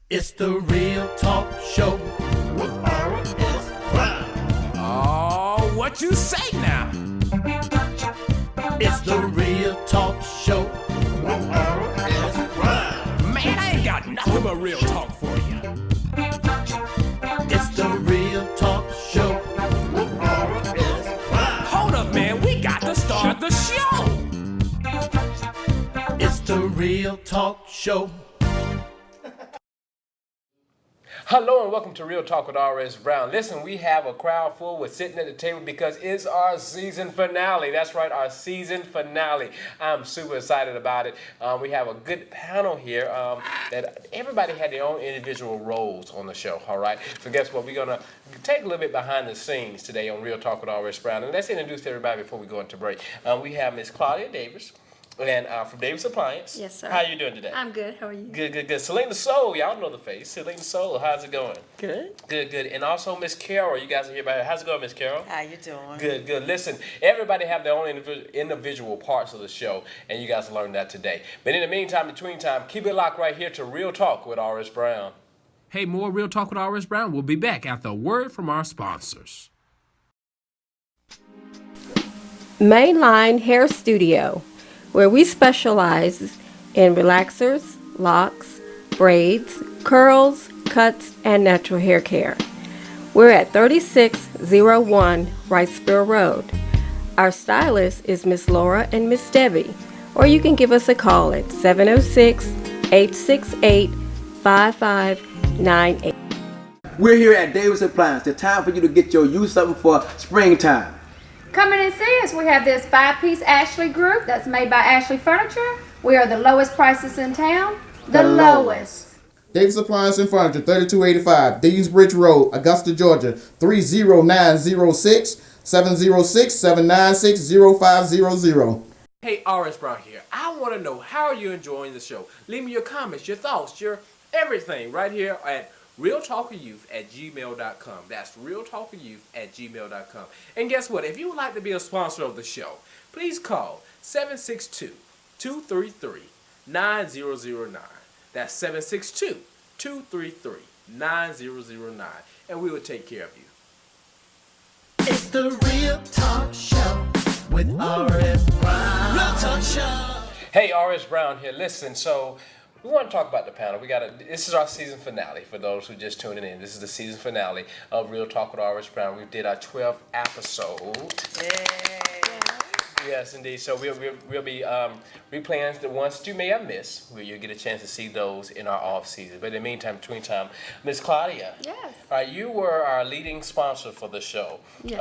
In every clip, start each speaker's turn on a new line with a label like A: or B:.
A: It's the Real Talk Show with R.S.
B: Oh, what you say now?
A: It's the Real Talk Show with R.S.
B: Man, I ain't got nothing but real talk for you.
A: It's the Real Talk Show with R.S.
B: Hold up, man, we got to start the show.
A: It's the Real Talk Show.
C: Hello and welcome to Real Talk with R.S. Brown. Listen, we have a crowd full. We're sitting at the table because it's our season finale. That's right, our season finale. I'm super excited about it. We have a good panel here that everybody had their own individual roles on the show, all right? So guess what? We're going to take a little bit behind the scenes today on Real Talk with R.S. Brown. And let's introduce everybody before we go into break. We have Miss Claudia Davis. And from Davis Appliance.
D: Yes, sir.
C: How you doing today?
D: I'm good. How are you?
C: Good. Selena Soul, y'all know the face. Selena Soul, how's it going?
D: Good.
C: Good. And also Miss Carol, you guys are here by her. How's it going, Miss Carol?
E: How you doing?
C: Good. Listen, everybody have their own individual parts of the show, and you guys learned that today. But in the meantime, between time, keep it locked right here to Real Talk with R.S. Brown.
B: Hey, more Real Talk with R.S. Brown. We'll be back after a word from our sponsors.
F: Mainline Hair Studio, where we specialize in relaxers, locks, braids, curls, cuts, and natural hair care. We're at 3601 Wrightsville Road. Our stylist is Miss Laura and Miss Debbie, or you can give us a call at 706-868-5598.
G: We're here at Davis Appliance. The time for you to get your use something for springtime.
H: Come in and see us. We have this 5-piece Ashley group that's made by Ashley Furniture. We are the lowest prices in town. The lowest.
I: Davis Appliance and Furniture, 3285 Deansbridge Road, Augusta, Georgia, 30906-706-796-0500.
C: Hey, R.S. Brown here. I want to know, how are you enjoying the show? Leave me your comments, your thoughts, your everything right here at realtalkwithyouth@gmail.com. That's realtalkwithyouth@gmail.com. And guess what? If you would like to be a sponsor of the show, please call 762-233-9009. That's 762-233-9009. And we will take care of you.
A: It's the Real Talk Show with R.S. Brown. Real Talk Show.
C: Hey, R.S. Brown here. Listen, so we want to talk about the panel. This is our season finale for those who just tuning in. This is the season finale of Real Talk with R.S. Brown. We did our 12th episode. Yes, indeed. So we'll be replaying the ones that you may have missed. You'll get a chance to see those in our off season. But in the meantime, between time, Miss Claudia.
D: Yes.
C: All right, you were our leading sponsor for the show.
D: Yes.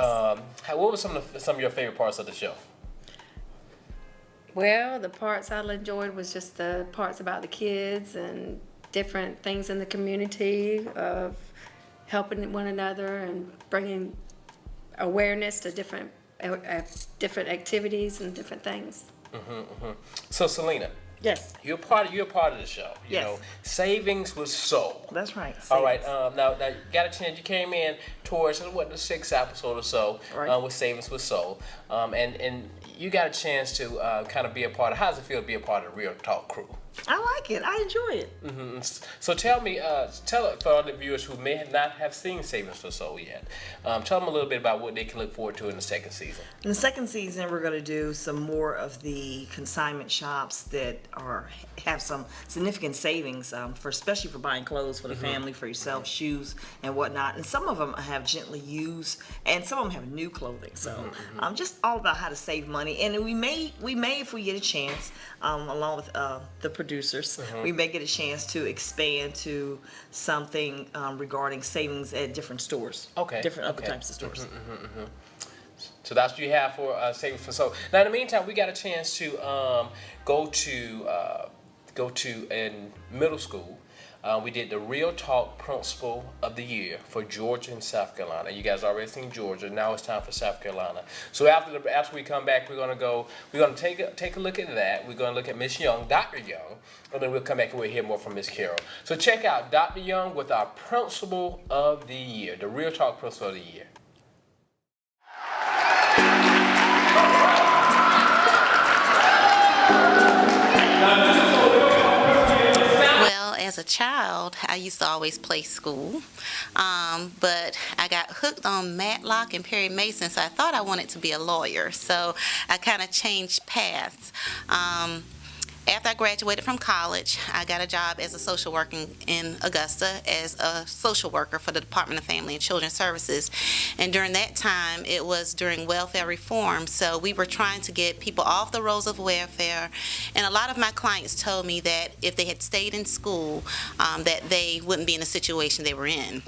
C: What were some of your favorite parts of the show?
D: Well, the parts I enjoyed was just the parts about the kids and different things in the community of helping one another and bringing awareness to different activities and different things.
C: So, Selena.
E: Yes.
C: You're part of the show. You
E: Yes.
C: know, savings was soul.
E: That's right.
C: All right. Now you got a chance. You came in towards the 6th episode or so.
E: Right.
C: With savings was soul. And you got a chance to kind of be a part of. How does it feel to be a part of the Real Talk crew?
E: I like it. I enjoy it.
C: So tell for other viewers who may not have seen Savings for Soul yet, tell them a little bit about what they can look forward to in the second season.
E: In the second season, we're going to do some more of the consignment shops that have some significant savings, especially for buying clothes for the family, for yourself, shoes and whatnot. And some of them have gently used, and some of them have new clothing. So just all about how to save money. And we may, if we get a chance, along with the producers, we may get a chance to expand to something regarding savings at different stores. Different other types of stores.
C: So that's what you have for Savings for Soul. Now, in the meantime, we got a chance to go to in middle school. We did the Real Talk Principal of the Year for Georgia and South Carolina. You guys already seen Georgia. Now it's time for South Carolina. So after we come back, we're gonna take a look at that. We're gonna look at Miss Young, Dr. Young, and then we'll come back and we'll hear more from Miss Carol. So check out Dr. Young with our Principal of the Year, the Real Talk Principal of the Year.
J: as a child, I used to always play school, but I got hooked on Matlock and Perry Mason, so I thought I wanted to be a lawyer. So I kind of changed paths. After I graduated from college, I got a job as a social worker in Augusta as a social worker for the Department of Family and Children Services. And during that time, it was during welfare reform, so we were trying to get people off the rolls of welfare. And a lot of my clients told me that if they had stayed in school, that they wouldn't be in the situation they were in.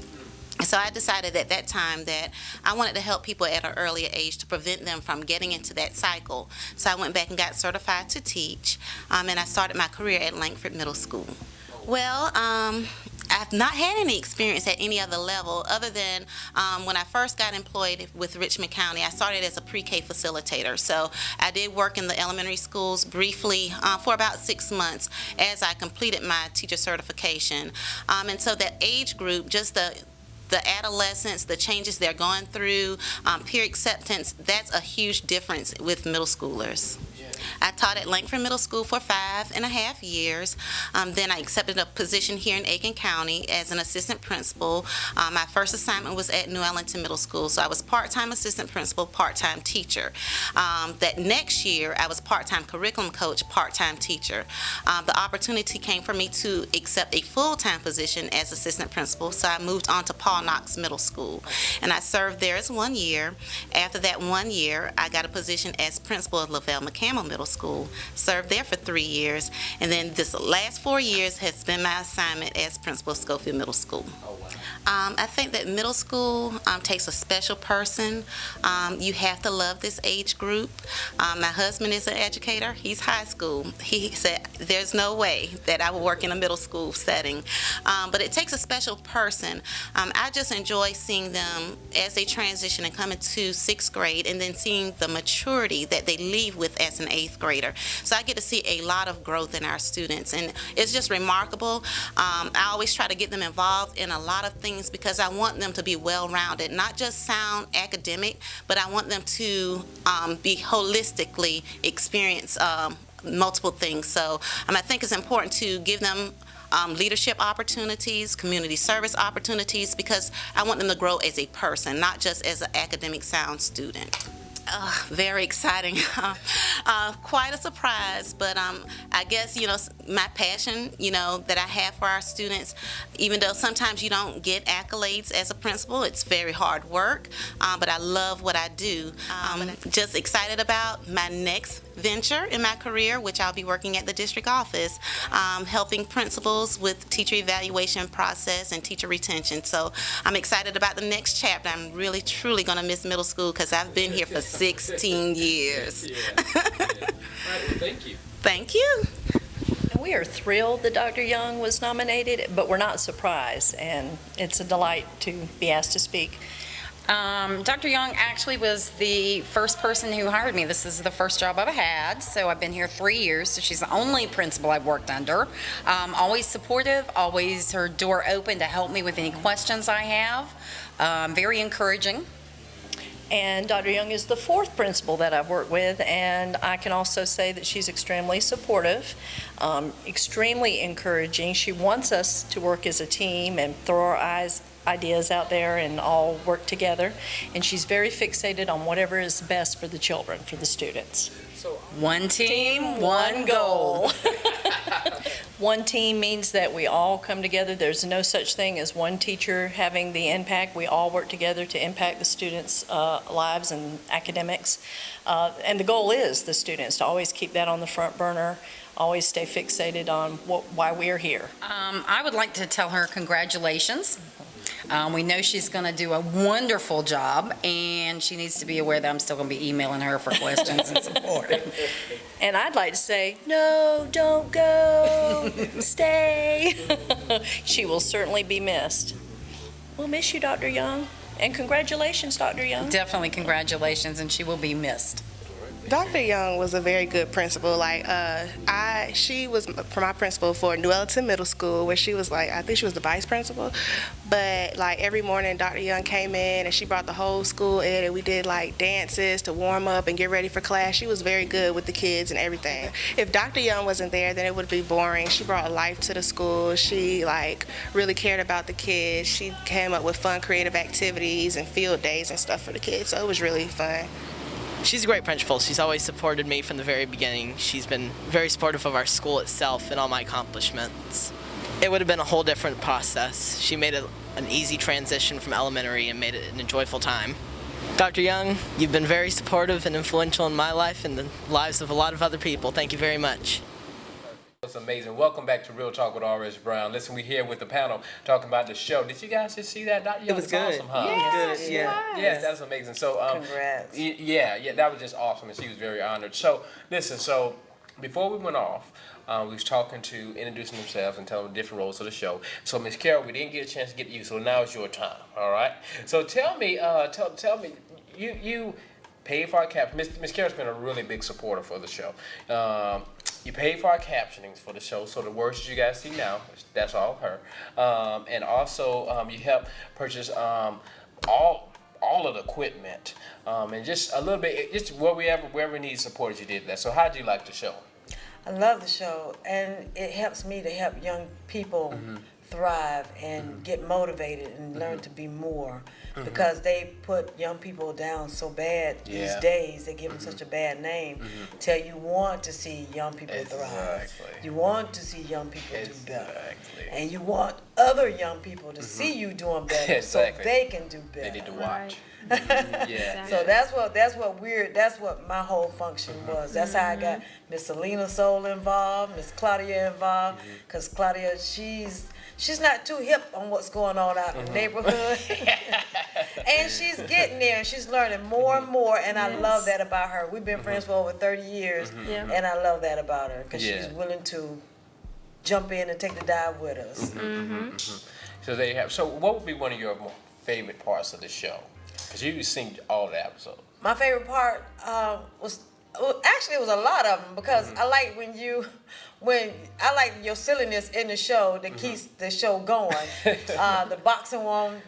J: So I decided at that time that I wanted to help people at an earlier age to prevent them from getting into that cycle. So I went back and got certified to teach, and I started my career at Langford Middle School. Well, I've not had any experience at any other level other than when I first got employed with Richmond County. I started as a pre-K facilitator. So I did work in the elementary schools briefly for about 6 months as I completed my teacher certification. And so that age group, just the adolescents, the changes they're going through, peer acceptance, that's a huge difference with middle schoolers. I taught at Langford Middle School for 5.5 years. Then I accepted a position here in Aiken County as an assistant principal. My first assignment was at New Ellington Middle School, so I was part-time assistant principal, part-time teacher. That next year, I was part-time curriculum coach, part-time teacher. The opportunity came for me to accept a full-time position as assistant principal, so I moved on to Paul Knox Middle School, and I served there as 1 year. After that 1 year, I got a position as principal of Lavelle McCammell Middle School, served there for 3 years, and then this last 4 years has been my assignment as principal of Schofield Middle School. I think that middle school takes a special person. You have to love this age group. My husband is an educator. He's high school. He said there's no way that I will work in a middle school setting. But it takes a special person. I just enjoy seeing them as they transition and come into 6th grade and then seeing the maturity that they leave with as an 8th grader. So I get to see a lot of growth in our students, and it's just remarkable. I always try to get them involved in a lot of things because I want them to be well-rounded, not just sound academic, but I want them to be holistically experience multiple things. So I think it's important to give them leadership opportunities, community service opportunities, because I want them to grow as a person, not just as an academic sound student. Very exciting. Quite a surprise, but I guess, my passion, that I have for our students, even though sometimes you don't get accolades as a principal, it's very hard work, but I love what I do. Just excited about my next venture in my career, which I'll be working at the district office, helping principals with teacher evaluation process and teacher retention. So I'm excited about the next chapter. I'm really, truly going to miss middle school because I've been here for 16 years.
C: Yeah. All right, well, thank you.
J: Thank you.
K: And we are thrilled that Dr. Young was nominated, but we're not surprised, and it's a delight to be asked to speak.
L: Dr. Young actually was the first person who hired me. This is the first job I've had, so I've been here 3 years, so she's the only principal I've worked under. Always supportive, always her door open to help me with any questions I have. Very encouraging.
K: And Dr. Young is the 4th principal that I've worked with, and I can also say that she's extremely supportive, extremely encouraging. She wants us to work as a team and throw our ideas out there and all work together, and she's very fixated on whatever is best for the children, for the students.
C: So,
L: one team, one goal.
K: One team means that we all come together. There's no such thing as one teacher having the impact. We all work together to impact the students' lives and academics. And the goal is the students to always keep that on the front burner, always stay fixated on why we're here.
L: I would like to tell her congratulations. We know she's going to do a wonderful job, and she needs to be aware that I'm still going to be emailing her for questions and support.
K: And I'd like to say, no, don't go, stay. She will certainly be missed. We'll miss you, Dr. Young, and congratulations, Dr. Young.
L: Definitely congratulations, and she will be missed.
M: Dr. Young was a very good principal. She was my principal for New Ellerton Middle School, where she was I think she was the vice principal. But every morning, Dr. Young came in and she brought the whole school in, and we did dances to warm up and get ready for class. She was very good with the kids and everything. If Dr. Young wasn't there, then it would be boring. She brought life to the school. She really cared about the kids. She came up with fun, creative activities and field days and stuff for the kids. So it was really fun.
N: She's a great principal. She's always supported me from the very beginning. She's been very supportive of our school itself and all my accomplishments. It would have been a whole different process. She made an easy transition from elementary and made it an enjoyable time. Dr. Young, you've been very supportive and influential in my life and the lives of a lot of other people. Thank you very much.
C: It's amazing. Welcome back to Real Talk with R.S. Brown. Listen, we're here with the panel talking about the show. Did you guys just see that? Dr. Young,
E: It was good.
C: Awesome, huh?
E: It was good, yeah.
C: Yes, that was amazing. So,
E: congrats.
C: Yeah, that was just awesome, and she was very honored. So, listen, before we went off, we was talking to introducing themselves and telling them different roles of the show. So, Miss Carol, we didn't get a chance to get you, so now it's your time. All right. So, tell me, you paid for our caption. Miss Carol's been a really big supporter for the show. You paid for our captionings for the show, so the words you guys see now, that's all her. And also, you helped purchase all of the equipment, and just a little bit, just wherever needed support, you did that. So how did you like the show?
O: I love the show, and it helps me to help young people thrive and get motivated and learn to be more, because they put young people down so bad these days. They give them such a bad name. Till you want to see young people thrive. You want to see young people do better, and you want other young people to see you doing better so they can do better.
C: They need to watch.
O: So that's what my whole function was. That's how I got Miss Selena Soul involved, Miss Claudia involved, because Claudia, she's not too hip on what's going on out in the neighborhood. And she's getting there, and she's learning more and more, and I love that about her. We've been friends for over 30 years, and I love that about her, because she's willing to jump in and take the dive with us.
C: So there you have. So what would be one of your favorite parts of the show? Because you've seen all the episodes.
O: My favorite part was actually, it was a lot of them, because I like I like your silliness in the show that keeps the show going. The boxing one,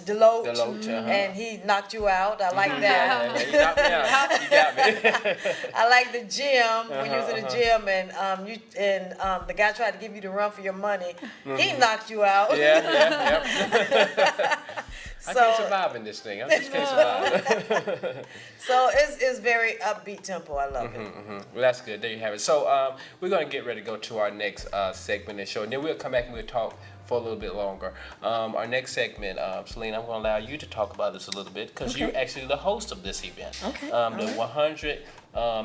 O: Deloach, and he knocked you out. I like that.
C: He knocked me out. You got me.
O: I like the gym, when you was in the gym and the guy tried to give you the run for your money. He knocked you out.
C: I can't survive in this thing. I just can't survive.
O: So it's very upbeat tempo. I love it.
C: Well, that's good. There you have it. So we're going to get ready to go to our next segment of the show, and then we'll come back and we'll talk for a little bit longer. Our next segment, Selena, I'm going to allow you to talk about this a little bit, because you're actually the host of this event. The 100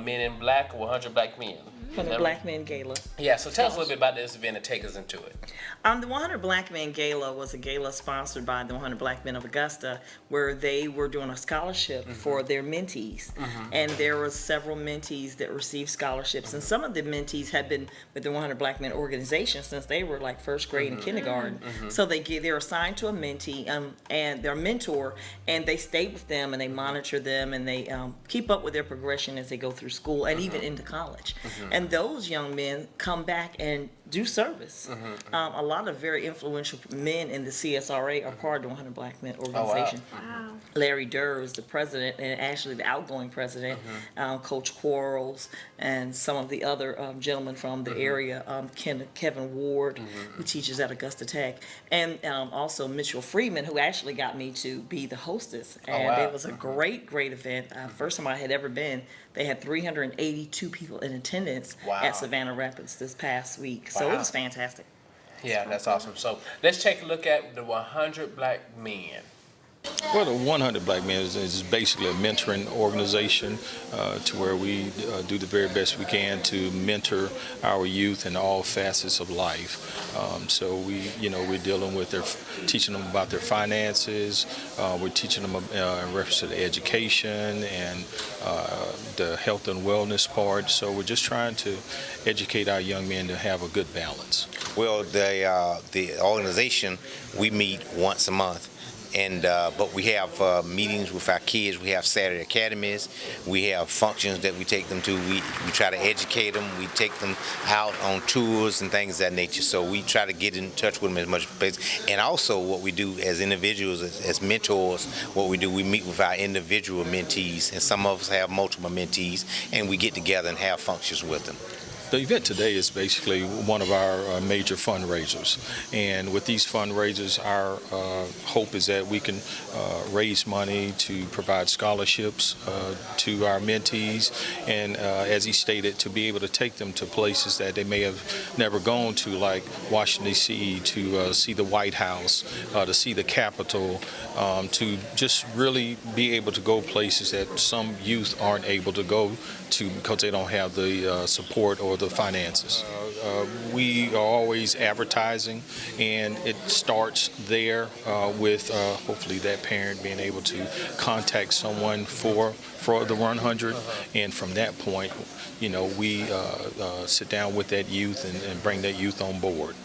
C: Men in Black, 100 Black Men.
E: From the Black Men Gala.
C: Yeah, so tell us a little bit about this event and take us into it.
E: The 100 Black Men Gala was a gala sponsored by the 100 Black Men of Augusta, where they were doing a scholarship for their mentees. And there were several mentees that received scholarships. And some of the mentees had been with the 100 Black Men organization since they were like first grade and kindergarten. So they're assigned to a mentee and their mentor, and they stay with them and they monitor them and they keep up with their progression as they go through school and even into college. And those young men come back and do service. A lot of very influential men in the CSRA are part of the 100 Black Men organization.
D: Wow.
E: Larry Durr is the president, and actually the outgoing president, Coach Quarles, and some of the other gentlemen from the area, Kevin Ward, who teaches at Augusta Tech, and also Mitchell Freeman, who actually got me to be the hostess. And it was a great event. First time I had ever been. They had 382 people in attendance at Savannah Rapids this past week. So it was fantastic.
C: Yeah, that's awesome. So let's take a look at the 100 Black Men.
P: Well, the 100 Black Men is basically a mentoring organization to where we do the very best we can to mentor our youth in all facets of life. So we're dealing with teaching them about their finances. We're teaching them in reference to the education and the health and wellness part. So we're just trying to educate our young men to have a good balance.
Q: Well, the organization, we meet once a month. But we have meetings with our kids. We have Saturday academies. We have functions that we take them to. We try to educate them. We take them out on tours and things of that nature. So we try to get in touch with them as much as possible. And also what we do as individuals, as mentors, what we do, we meet with our individual mentees, and some of us have multiple mentees, and we get together and have functions with them.
P: The event today is basically one of our major fundraisers, and with these fundraisers, our hope is that we can raise money to provide scholarships to our mentees, and as he stated, to be able to take them to places that they may have never gone to, like Washington, D.C., to see the White House, to see the Capitol, to just really be able to go places that some youth aren't able to go to because they don't have the support or the finances. We are always advertising, and it starts there with hopefully that parent being able to contact someone for the 100, and from that point, we sit down with that youth and bring that youth on board.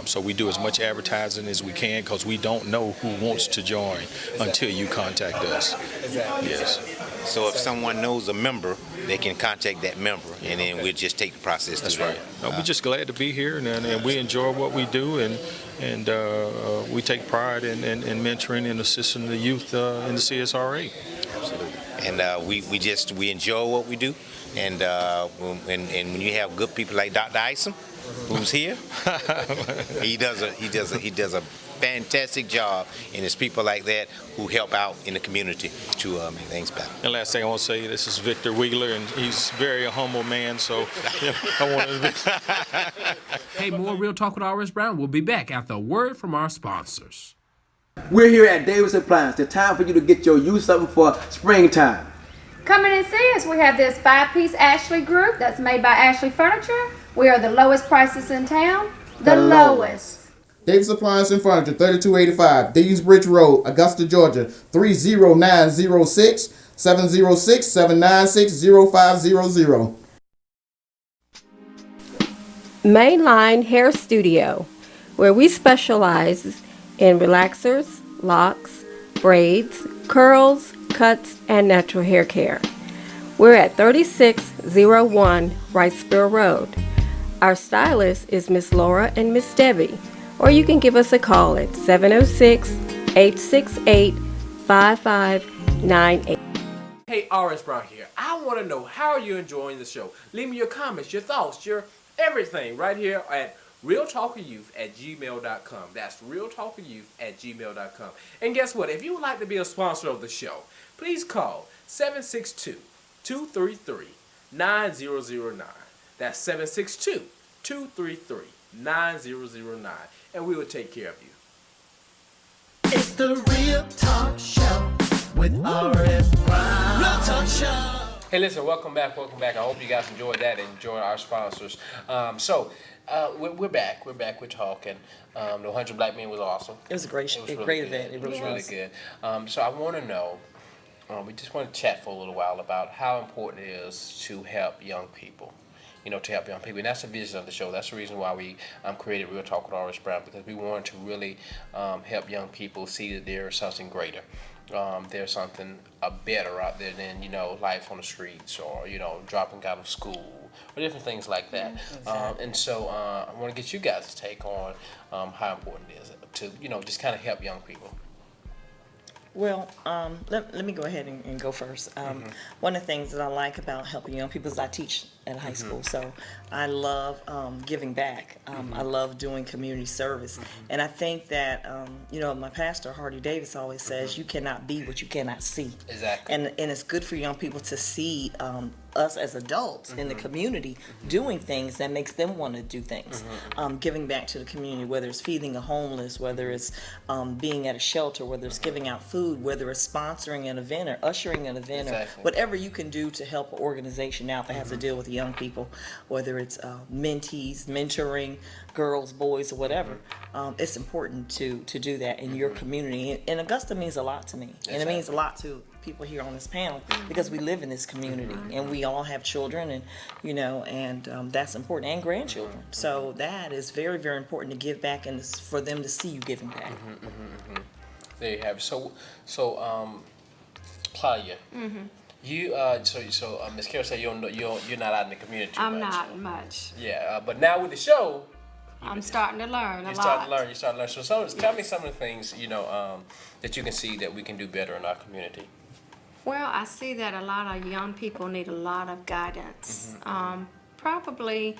P: So we do as much advertising as we can because we don't know who wants to join until you contact us.
Q: Exactly. Yes. So if someone knows a member, they can contact that member, and then we'll just take the process.
P: That's right. We're just glad to be here, and we enjoy what we do, and we take pride in mentoring and assisting the youth in the CSRA.
Q: Absolutely. And we enjoy what we do, and when you have good people like Dr. Isom, who's here, he does a fantastic job, and it's people like that who help out in the community to make things better.
P: And last thing I want to say, this is Victor Wheeler, and he's very a humble man, so I want to...
B: Hey, more Real Talk with R.S. Brown. We'll be back after a word from our sponsors.
G: We're here at Davis Appliance. The time for you to get your youth something for springtime.
H: Come in and see us. We have this 5-piece Ashley group that's made by Ashley Furniture. We are the lowest prices in town. The lowest.
I: Davis Appliance and Furniture, 3285 Deansbridge Road, Augusta, Georgia, 30906 706 796 0500.
F: Mainline Hair Studio, where we specialize in relaxers, locks, braids, curls, cuts, and natural hair care. We're at 3601 Wrightsboro Road. Our stylist is Miss Laura and Miss Debbie, or you can give us a call at 706-868-5598.
B: Hey, R.S. Brown here. I want to know, how are you enjoying the show? Leave me your comments, your thoughts, your everything right here at realtalkwithyouth@gmail.com. That's realtalkwithyouth@gmail.com. And guess what? If you would like to be a sponsor of the show, please call 762-233-9009. That's 762-233-9009. And we will take care of you.
A: It's the Real Talk Show with R.S. Brown. Real Talk Show.
C: Hey, listen, welcome back. I hope you guys enjoyed that and enjoyed our sponsors. We're back. We're talking. The 100 Black Men was awesome.
E: It was a great event. It was
C: really good. So I want to know, we just want to chat for a little while about how important it is to help young people. And that's the vision of the show. That's the reason why we created Real Talk with R.S. Brown, because we wanted to really help young people see that there is something greater. There's something better out there than, life on the streets, or, dropping out of school, or different things like that.
E: Exactly.
C: And so I want to get you guys' take on how important it is to, just kind of help young people.
E: Well, let me go ahead and go first. One of the things that I like about helping young people is I teach at high school, so I love giving back. I love doing community service, and I think that my pastor Hardy Davis always says you cannot be what you cannot see.
C: Exactly.
E: And it's good for young people to see us as adults in the community doing things that makes them want to do things. Giving back to the community, whether it's feeding the homeless, whether it's being at a shelter, whether it's giving out food, whether it's sponsoring an event or ushering an event, or whatever you can do to help an organization out that has to deal with young people, whether it's mentees, mentoring girls, boys, or whatever. It's important to do that in your community. And Augusta means a lot to me, and it means a lot to people here on this panel, because we live in this community and we all have children, and that's important, and grandchildren. So that is very, very important to give back, and for them to see you giving back.
C: There you have it. Claudia, you Miss Carol said you're not out in the community too
D: I'm
C: much.
D: not much.
C: Yeah, but now with the show,
D: I'm starting to learn a lot.
C: you're starting to learn. Tell me some of the things that you can see that we can do better in our community.
D: Well, I see that a lot of young people need a lot of guidance. Probably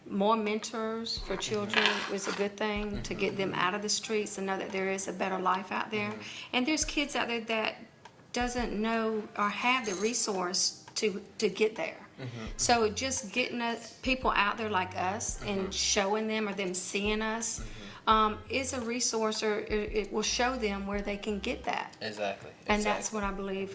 D: more mentors for children is a good thing to get them out of the streets and know that there is a better life out there. And there's kids out there that doesn't know or have the resource to get there. So just getting people out there like us and showing them or them seeing us is a resource, or it will show them where they can get that.
C: Exactly.
D: And that's what I believe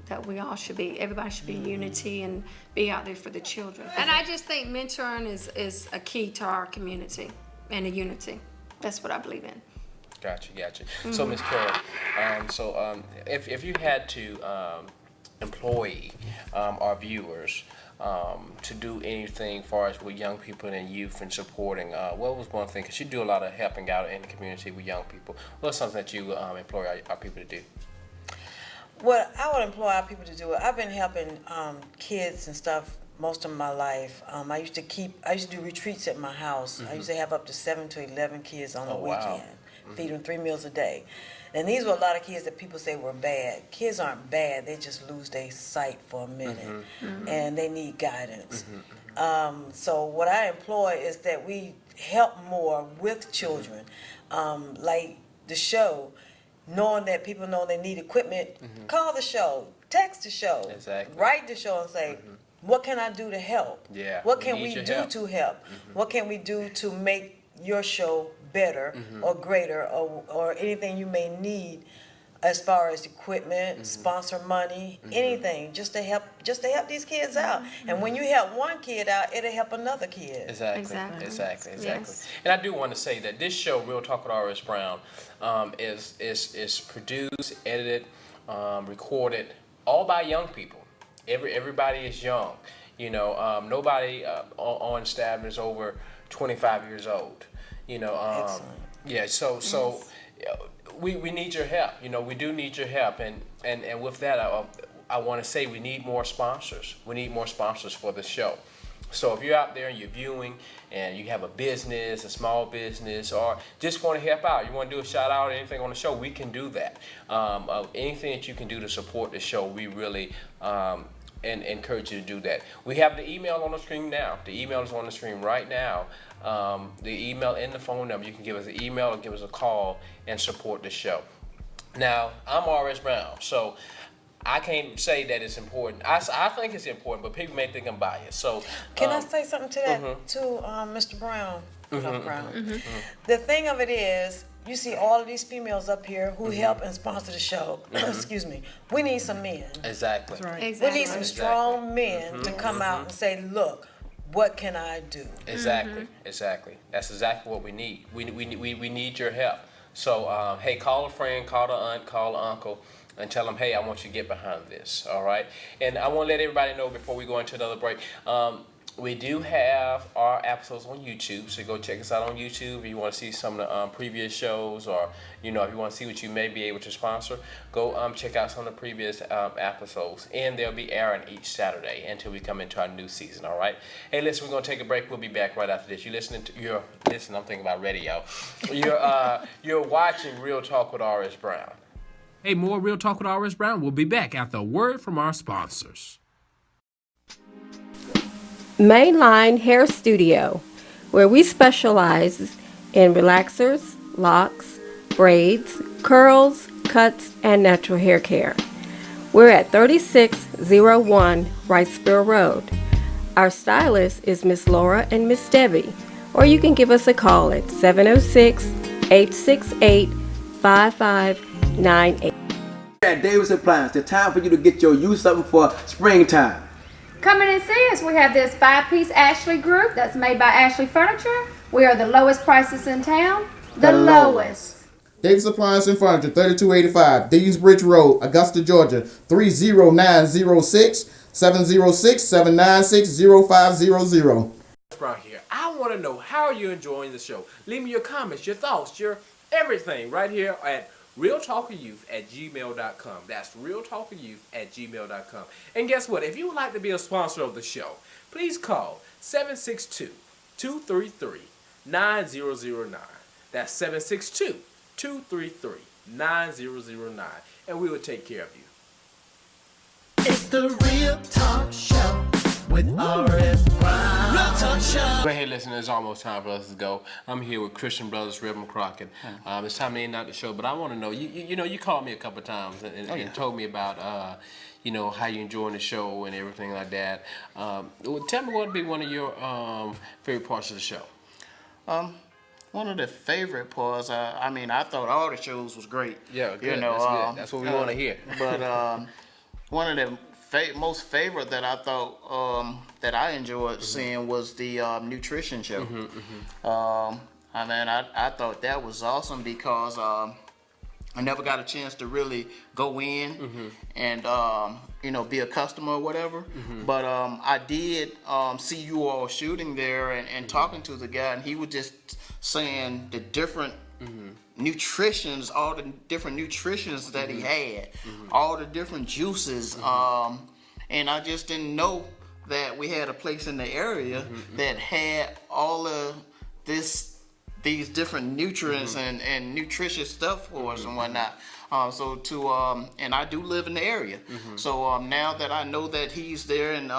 D: that we all should be. Everybody should be unity and be out there for the children. And I just think mentoring is a key to our community and a unity. That's what I believe in.
C: Gotcha. So, Ms. Carol, if you had to employ our viewers to do anything as far as with young people and youth and supporting, what was one thing? Because you do a lot of helping out in the community with young people. What's something that you employ our people to do?
O: What I would employ our people to do, I've been helping kids and stuff most of my life. I used to do retreats at my house. I used to have up to 7 to 11 kids on the weekend, feed them 3 meals a day. And these were a lot of kids that people say were bad. Kids aren't bad, they just lose their sight for a minute, and they need guidance. So what I employ is that we help more with children, like the show. Knowing that people know they need equipment, call the show, text the show, write the show and say, what can I do to help?
C: Yeah,
O: what can we do to help? What can we do to make your show better or greater, or anything you may need as far as equipment, sponsor money, anything, just to help these kids out. And when you help one kid out, it'll help another kid.
C: Exactly.
O: Yes.
C: And I do want to say that this show, Real Talk with R.S. Brown, is produced, edited, recorded, all by young people. Everybody is young. Nobody on staff is over 25 years old. Yeah. So. We need your help. We do need your help, and with that, I want to say we need more sponsors. We need more sponsors for the show. So if you're out there and you're viewing and you have a business, a small business, or just want to help out, you want to do a shout out or anything on the show, we can do that. Anything that you can do to support the show, we really and encourage you to do that. We have the email on the screen now. The email is on the screen right now. The email and the phone number. You can give us an email or give us a call and support the show. Now, I'm R.S. Brown, so I can't say that it's important. I think it's important, but people may think I'm biased. So,
O: can I say something to that, too, Mr. Brown? The thing of it is, you see all of these females up here who help and sponsor the show. Excuse me. We need some men.
C: Exactly.
O: We need some strong men to come out and say, look, what can I do?
C: Exactly. That's exactly what we need. We need your help. So, hey, call a friend, call the aunt, call the uncle, and tell them, hey, I want you to get behind this, all right? And I want to let everybody know before we go into another break, we do have our episodes on YouTube, so go check us out on YouTube. If you want to see some of the previous shows, or if you want to see what you may be able to sponsor, go check out some of the previous episodes, and they'll be airing each Saturday until we come into our new season. All right. Hey, listen, we're gonna take a break. We'll be back right after this. I'm thinking about radio. You're watching Real Talk with R.S. Brown.
B: Hey, more Real Talk with R.S. Brown. We'll be back after a word from our sponsors.
F: Mainline Hair Studio, where we specialize in relaxers, locks, braids, curls, cuts, and natural hair care. We're at 3601 Wrightsboro Road. Our stylist is Miss Laura and Miss Debbie, or you can give us a call at 706-868-5598.
G: At Davis Appliance, the time for you to get your youth something for springtime.
H: Come in and see us. We have this 5-piece Ashley group that's made by Ashley Furniture. We are the lowest prices in town. The lowest.
I: Davis Appliance and Furniture, 3285 Deansbridge Road, Augusta, Georgia, 30906-706-796-0500.
B: Right here. I want to know how you're enjoying the show. Leave me your comments, your thoughts, your everything right here at realtalkwithyouth@gmail.com. That's realtalkwithyouth@gmail.com. And guess what? If you would like to be a sponsor of the show, please call 762-233-9009. That's 762-233-9009. And we will take care of you.
A: It's the Real Talk Show with R.S. Real Talk Show.
C: But hey, listen, it's almost time for us to go. I'm here with Christian Brothers, Reverend Crockett. It's time to end out the show, but I want to know, you know, you called me a couple of times and told me about, you know, how you enjoying the show and everything like that. Well, tell me what would be one of your favorite parts of the show.
I: One of the favorite parts, I mean, I thought all the shows was great.
C: Yeah, good.
I: You know,
C: That's good. That's what we want to hear.
I: But one of the most favorite that I thought that I enjoyed seeing was the nutrition show. I mean, I thought that was awesome because I never got a chance to really go in and you know, be a customer or whatever. But I did see you all shooting there and talking to the guy, and he was just saying the different nutritions, all the different nutritions that he had, all the different juices, and I just didn't know that we had a place in the area that had all of these different nutrients and nutritious stuff for us and whatnot. And I do live in the area. So now that I know that he's there and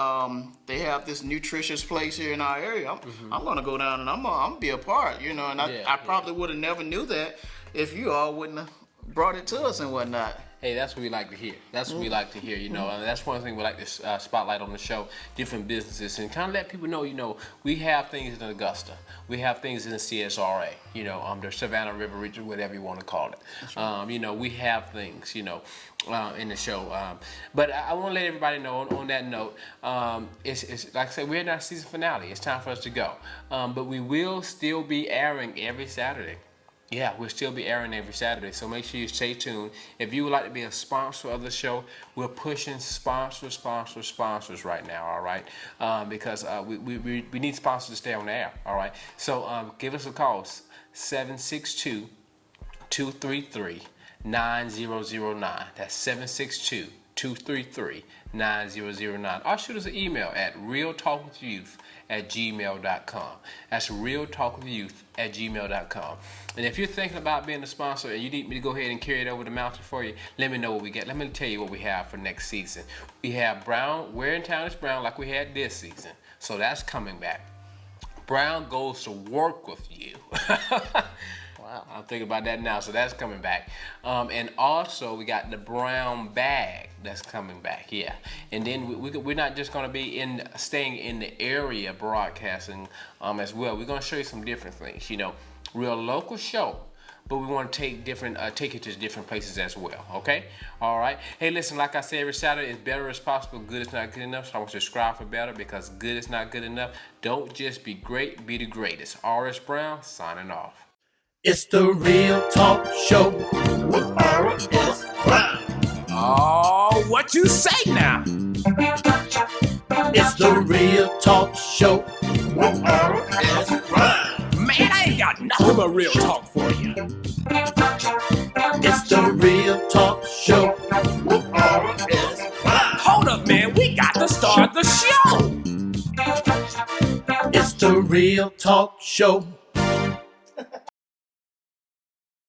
I: they have this nutritious place here in our area, I'm gonna go down and I'm gonna be a part, you know. And I probably would have never knew that if you all wouldn't have brought it to us and whatnot.
C: Hey, that's what we like to hear. That's what we like to hear, you know. And that's one thing we like to spotlight on the show, different businesses, and kind of let people know, you know, we have things in Augusta. We have things in the CSRA, you know, the Savannah River region, whatever you want to call it. Right. You know, we have things, you know, in the show. But I want to let everybody know, on that note, it's like I said, we're in our season finale. It's time for us to go. But we will still be airing every Saturday. Yeah, we'll still be airing every Saturday, so make sure you stay tuned. If you would like to be a sponsor of the show, we're pushing sponsors right now, all right? Because we need sponsors to stay on the air, all right? So give us a call, 762-233-9009. That's 762-233-9009. Or shoot us an email at realtalkwithyouth@gmail.com. That's realtalkwithyouth@gmail.com. And if you're thinking about being a sponsor and you need me to go ahead and carry it over the mountain for you, let me know what we get. Let me tell you what we have for next season. We have Brown, Where in Town is Brown, like we had this season. So that's coming back. Brown Goes to Work with You. Wow. I'm thinking about that now, so that's coming back. And also, we got the Brown Bag that's coming back, yeah. And then we're not just going to be staying in the area broadcasting as well. We're going to show you some different things, you know. Real local show, but we want to take it to different places as well, okay? All right. Hey, listen, like I said every Saturday, it's better as possible. Good is not good enough, so I want you to strive for better because good is not good enough. Don't just be great, be the greatest. R.S. Brown, signing off.
A: It's the Real Talk Show with R.S. Brown.
B: Oh, what you say now?
A: It's the Real Talk Show with R.S. Brown.
B: Man, I ain't got nothing but real talk for you.
A: It's the Real Talk Show with R.S. Brown.
B: Hold up, man. We got to start the show.
A: It's the Real Talk Show